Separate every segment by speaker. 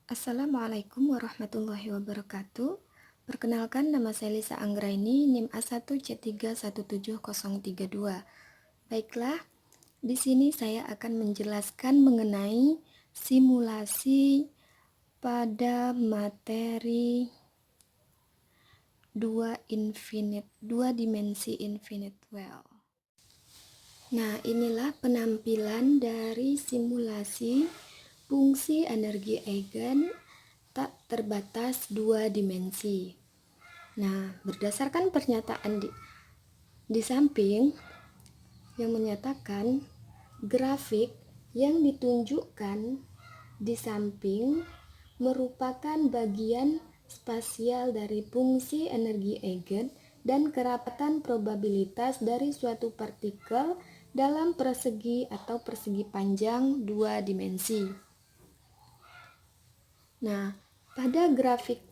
Speaker 1: Assalamualaikum warahmatullahi wabarakatuh. Perkenalkan, nama saya Lisa Anggraini, NIM A1C317032. Baiklah, di sini saya akan menjelaskan mengenai simulasi pada materi dua dimensi infinite well. Nah, inilah penampilan dari simulasi fungsi energi eigen tak terbatas dua dimensi. Nah, berdasarkan pernyataan di samping yang menyatakan grafik yang ditunjukkan di samping merupakan bagian spasial dari fungsi energi eigen dan kerapatan probabilitas dari suatu partikel dalam persegi atau persegi panjang dua dimensi. Nah, pada grafik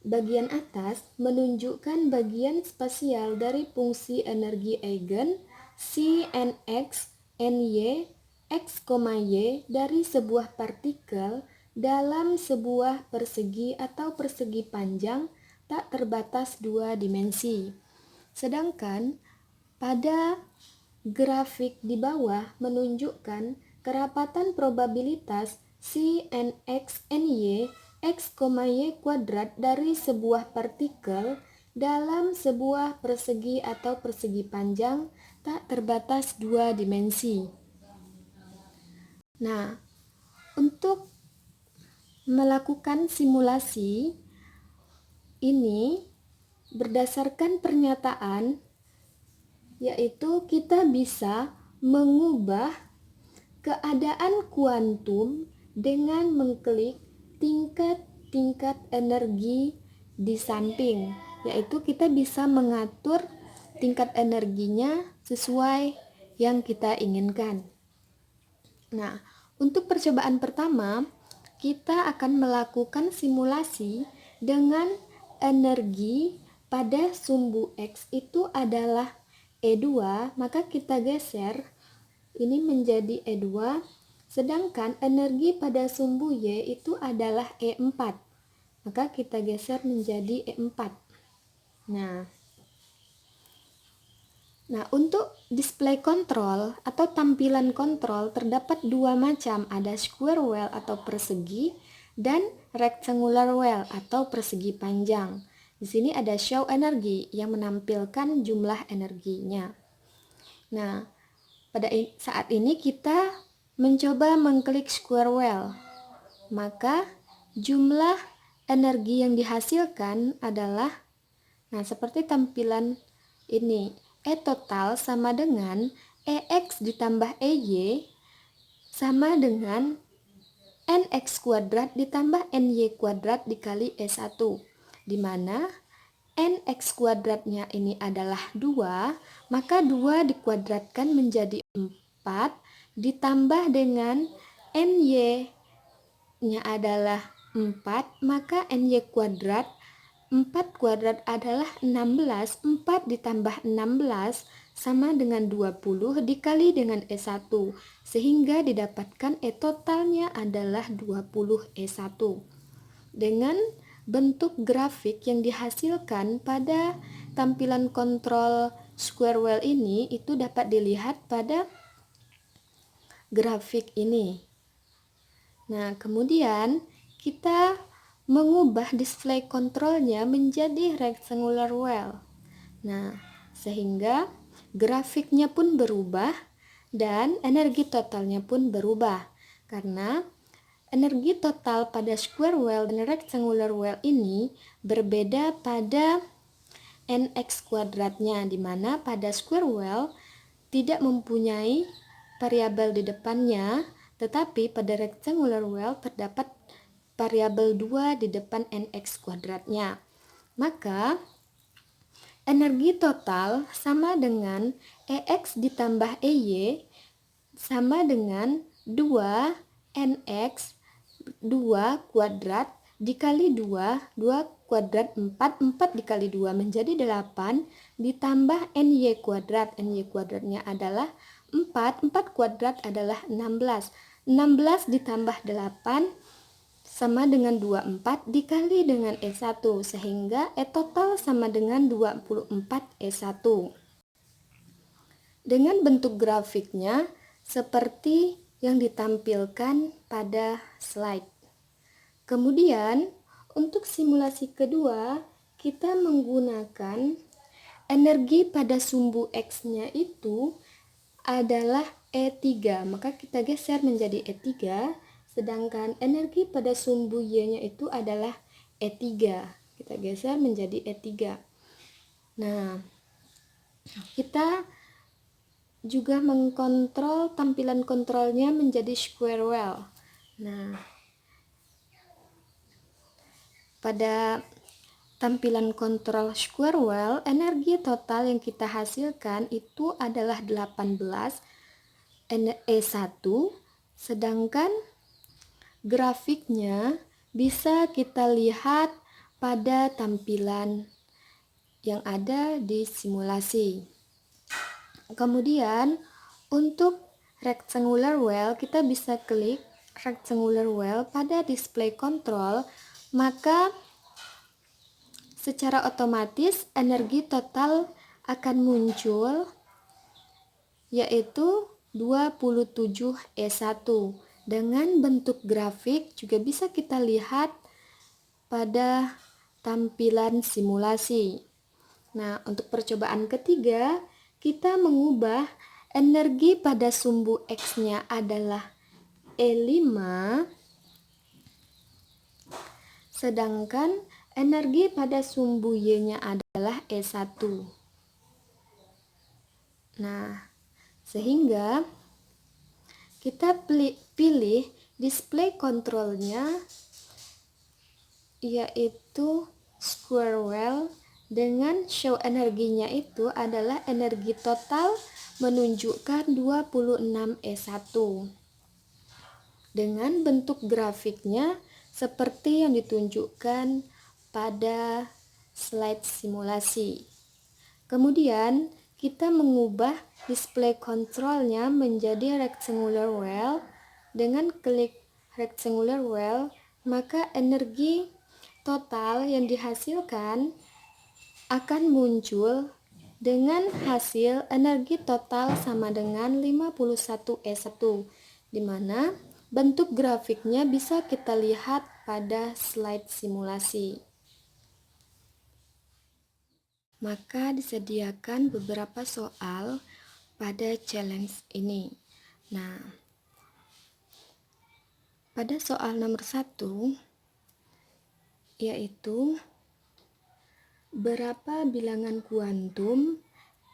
Speaker 1: bagian atas menunjukkan bagian spasial dari fungsi energi eigen Si Nx Ny x, y dari sebuah partikel dalam sebuah persegi atau persegi panjang tak terbatas dua dimensi. Sedangkan pada grafik di bawah menunjukkan kerapatan probabilitas Si Nx Ny x, y kuadrat dari sebuah partikel dalam sebuah persegi atau persegi panjang tak terbatas dua dimensi. Nah, untuk melakukan simulasi ini berdasarkan pernyataan, yaitu kita bisa mengubah keadaan kuantum dengan mengklik tingkat-tingkat energi di samping, yaitu kita bisa mengatur tingkat energinya sesuai yang kita inginkan. Nah, untuk percobaan pertama, kita akan melakukan simulasi dengan energi pada sumbu X itu adalah E2, maka kita geser ini menjadi E2, sedangkan energi pada sumbu Y itu adalah E4, maka kita geser menjadi E4. Nah, untuk display kontrol atau tampilan kontrol terdapat dua macam, ada square well atau persegi dan rectangular well atau persegi panjang. Di sini ada show energi yang menampilkan jumlah energinya. Nah, pada saat ini kita mencoba mengklik square well, maka jumlah energi yang dihasilkan adalah, nah seperti tampilan ini, E total sama dengan EX ditambah EY sama dengan NX kuadrat ditambah NY kuadrat dikali E1, di mana NX kuadratnya ini adalah 2, maka 2 dikuadratkan menjadi 4, ditambah dengan NY-nya adalah 4, maka NY kuadrat 4 kuadrat adalah 16, 4 ditambah 16 sama dengan 20 dikali dengan E1, sehingga didapatkan E totalnya adalah 20 E1. Dengan bentuk grafik yang dihasilkan pada tampilan kontrol square well ini, itu dapat dilihat pada grafik ini. Nah, kemudian kita mengubah display kontrolnya menjadi rectangular well. Nah, sehingga grafiknya pun berubah dan energi totalnya pun berubah. Karena energi total pada square well dan rectangular well ini berbeda pada nx kuadratnya, di mana pada square well tidak mempunyai variabel di depannya, tetapi pada rectangular well terdapat variabel 2 di depan nx kuadratnya. Maka energi total sama dengan EX ditambah EY sama dengan 2 NX 2 kuadrat dikali 2, 2 kuadrat 4, 4 dikali 2 menjadi 8, ditambah NY kuadrat, NY kuadratnya adalah 4, 4 kuadrat adalah 16, 16 ditambah 8 sama dengan 24 dikali dengan E1 sehingga E total sama dengan 24 E1. Dengan bentuk grafiknya seperti yang ditampilkan pada slide. Kemudian untuk simulasi kedua kita menggunakan energi pada sumbu X-nya itu adalah E3, maka kita geser menjadi E3, sedangkan energi pada sumbu Y-nya itu adalah E3. Kita geser menjadi E3. Nah, kita juga mengkontrol tampilan kontrolnya menjadi square well. Nah, pada tampilan kontrol square well, energi total yang kita hasilkan itu adalah 18 E1, sedangkan grafiknya bisa kita lihat pada tampilan yang ada di simulasi. Kemudian untuk rectangular well, kita bisa klik rectangular well pada display control, maka secara otomatis energi total akan muncul yaitu 27 E1. Dengan bentuk grafik juga bisa kita lihat pada tampilan simulasi. Nah, untuk percobaan ketiga, kita mengubah energi pada sumbu X-nya adalah E5, sedangkan energi pada sumbu Y-nya adalah E1. Nah, sehingga kita pilih display controlnya yaitu square well dengan show energinya itu adalah energi total menunjukkan 26 E1 dengan bentuk grafiknya seperti yang ditunjukkan pada slide simulasi. Kemudian kita mengubah display controlnya menjadi rectangular well. Dengan klik rectangular well, maka energi total yang dihasilkan akan muncul dengan hasil energi total sama dengan 51 E1, di mana bentuk grafiknya bisa kita lihat pada slide simulasi. Maka disediakan beberapa soal pada challenge ini. Nah, pada soal nomor 1 yaitu berapa bilangan kuantum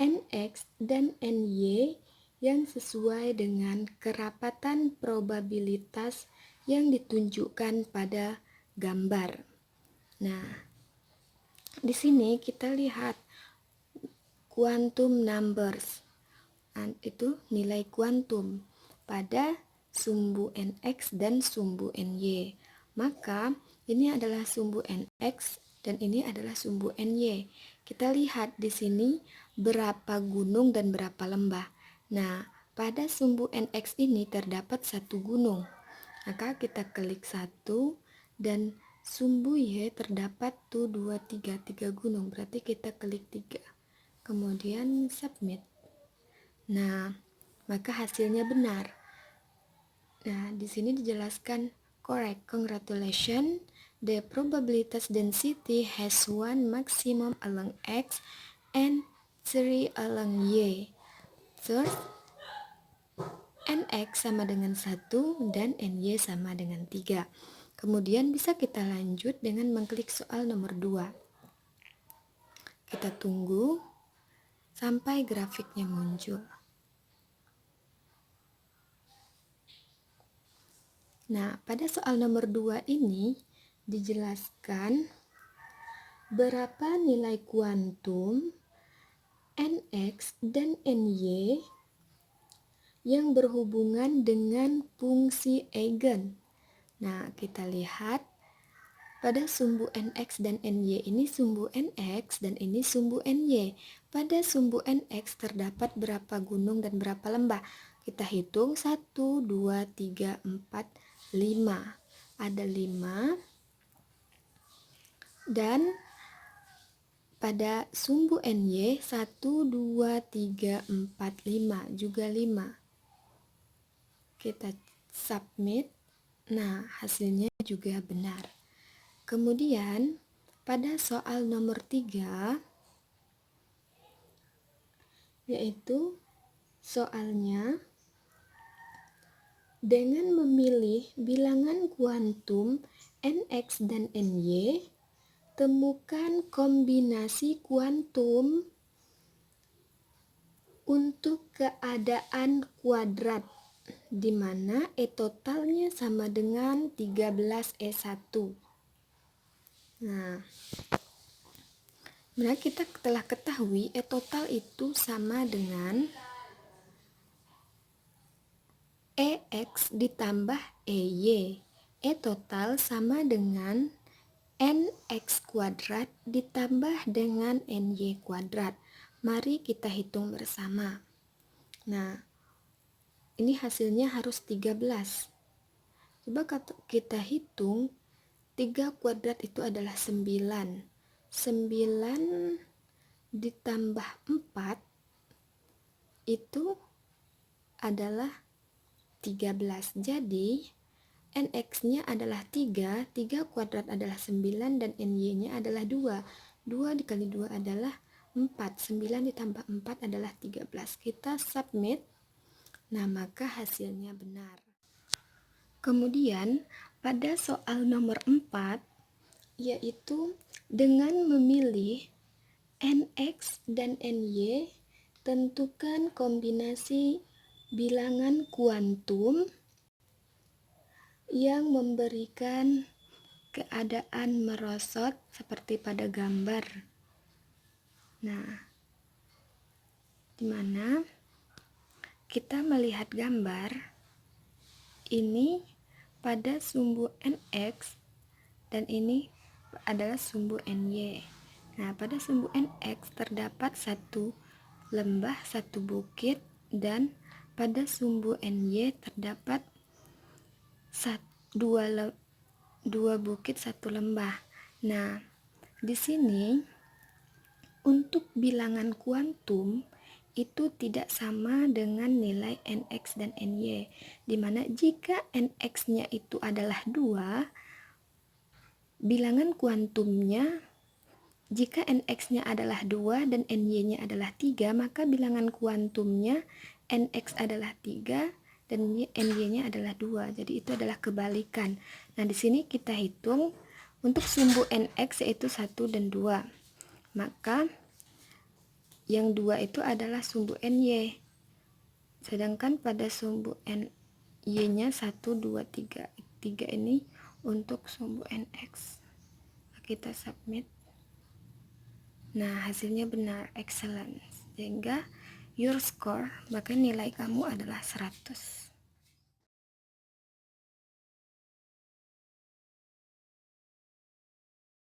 Speaker 1: Nx dan Ny yang sesuai dengan kerapatan probabilitas yang ditunjukkan pada gambar. Nah, di sini kita lihat quantum numbers, itu nilai kuantum pada sumbu Nx dan sumbu Ny. Maka ini adalah sumbu Nx dan ini adalah sumbu Ny. Kita lihat di sini berapa gunung dan berapa lembah. Nah, pada sumbu Nx ini terdapat satu gunung. Maka kita klik 1 dan sumbu Y terdapat 2, 3 gunung. Berarti kita klik 3. Kemudian submit. Nah, maka hasilnya benar. Nah, di sini dijelaskan correct. Congratulations. The probability density has one maximum along X and 3 along Y. First, Nx sama dengan 1 dan Ny sama dengan 3. Kemudian bisa kita lanjut dengan mengklik soal nomor 2. Kita tunggu sampai grafiknya muncul. Nah, pada soal nomor 2 ini dijelaskan berapa nilai kuantum Nx dan Ny yang berhubungan dengan fungsi eigen. Nah, kita lihat pada sumbu Nx dan Ny ini sumbu Nx dan ini sumbu Ny. Pada sumbu Nx terdapat berapa gunung dan berapa lembah? Kita hitung 1, 2, 3, 4, 5. ada 5, dan pada sumbu NY 1, 2, 3, 4, 5 juga 5. Kita submit. Nah, hasilnya juga benar. Kemudian pada soal nomor 3, yaitu soalnya dengan memilih bilangan kuantum Nx dan Ny, temukan kombinasi kuantum untuk keadaan kuadrat di mana E totalnya sama dengan 13E1. Nah, kita telah ketahui E total itu sama dengan EX ditambah EY. E total sama dengan NX kuadrat ditambah dengan NY kuadrat. Mari kita hitung bersama. Nah, ini hasilnya harus 13. Coba kita hitung, 3 kuadrat itu adalah 9. 9 ditambah 4 itu adalah 13. Jadi NX-nya adalah 3, 3 kuadrat adalah 9, dan NY-nya adalah 2. 2 dikali 2 adalah 4. 9 ditambah 4 adalah 13. Kita submit. Nah, maka hasilnya benar. Kemudian pada soal nomor 4, yaitu dengan memilih NX dan NY, tentukan kombinasi bilangan kuantum yang memberikan keadaan merosot seperti pada gambar. Nah, di mana kita melihat gambar ini pada sumbu NX dan ini adalah sumbu NY. Nah, pada sumbu NX terdapat satu lembah, satu bukit, dan pada sumbu NY terdapat dua bukit, satu lembah. Nah, di sini untuk bilangan kuantum itu tidak sama dengan nilai NX dan NY, dimana jika NX-nya itu adalah 2, bilangan kuantumnya, jika NX-nya adalah 2 dan NY-nya adalah 3, maka bilangan kuantumnya NX adalah 3 dan NY-nya adalah 2. Jadi itu adalah kebalikan. Nah, di sini kita hitung untuk sumbu NX yaitu 1 dan 2. Maka yang 2 itu adalah sumbu NY. Sedangkan pada sumbu NY-nya 1, 2, 3. 3 ini untuk sumbu NX. Kita submit. Nah, hasilnya benar, excellent. Sehingga your score, maka nilai kamu adalah 100.